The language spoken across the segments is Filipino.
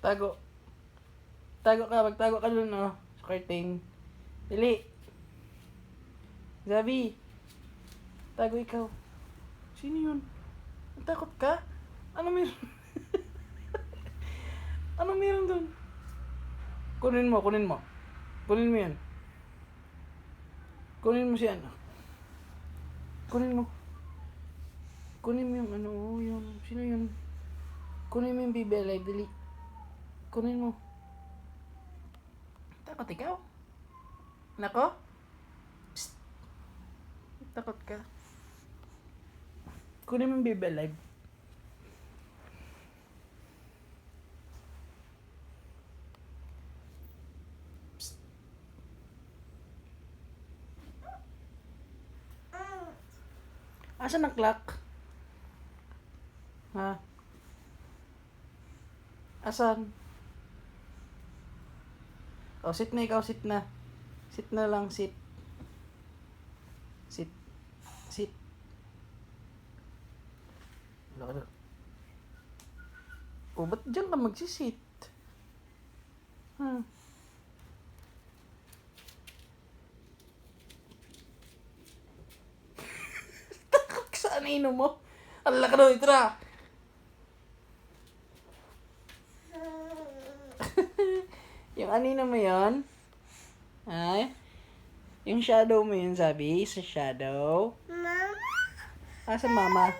Tago. Tago ka. Magtago ka dun, oh. Sa curtain. Dali. Zabi. Tago ikaw. Sino yun? Natakot ka? Ano meron? Ano meron dun? Kunin mo. Kunin mo yan. Kunin mo siya. Kunin mo. Kunin mo yung ano, yun. Sino yun? Kunin mo yung baby alive, dali. Kunin mo. Takot ikaw? Nako? Psst. Takot ka? Kunin mo yung baby alive. Psst. Asan ang clock? Ha? Asan? Oh, sit na ikaw, sit na. Sit na lang, sit. Sit. Sit. Wala ka na. Oh, ba't dyan ka magsisit? Takot ka sa anino mo. Ang laki daw, ito na. Yung anino mo yun? Ay? Yung shadow mo yun, sabi? Sa shadow? Mama? Sa mama?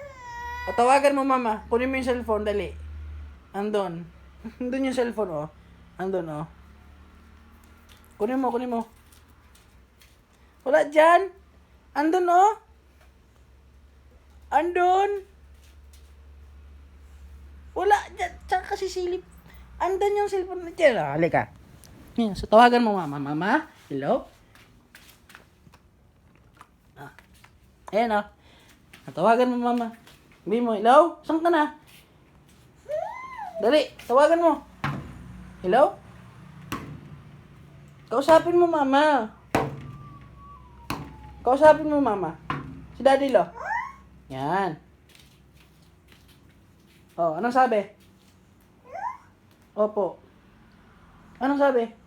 O, tawagan mo mama. Kunin mo yung cellphone, dali. Andun. Andun yung cellphone, oh. Andun, oh. Kunin mo. Wala dyan. Andun, oh. Andun. Wala dyan. Tsaka kasi silip. Andun yung cellphone na dyan. Halika. Yan, so tawagan mo mama. Mama? Hello? Ayan, oh. Tawagan mo mama. Sabi mo, hello? Saan ka na? Dali, tawagan mo. Hello? Kausapin mo mama. Kausapin mo mama. Si Daddy Lo. Yan. Oh, anong sabi? Opo. Anong sabi?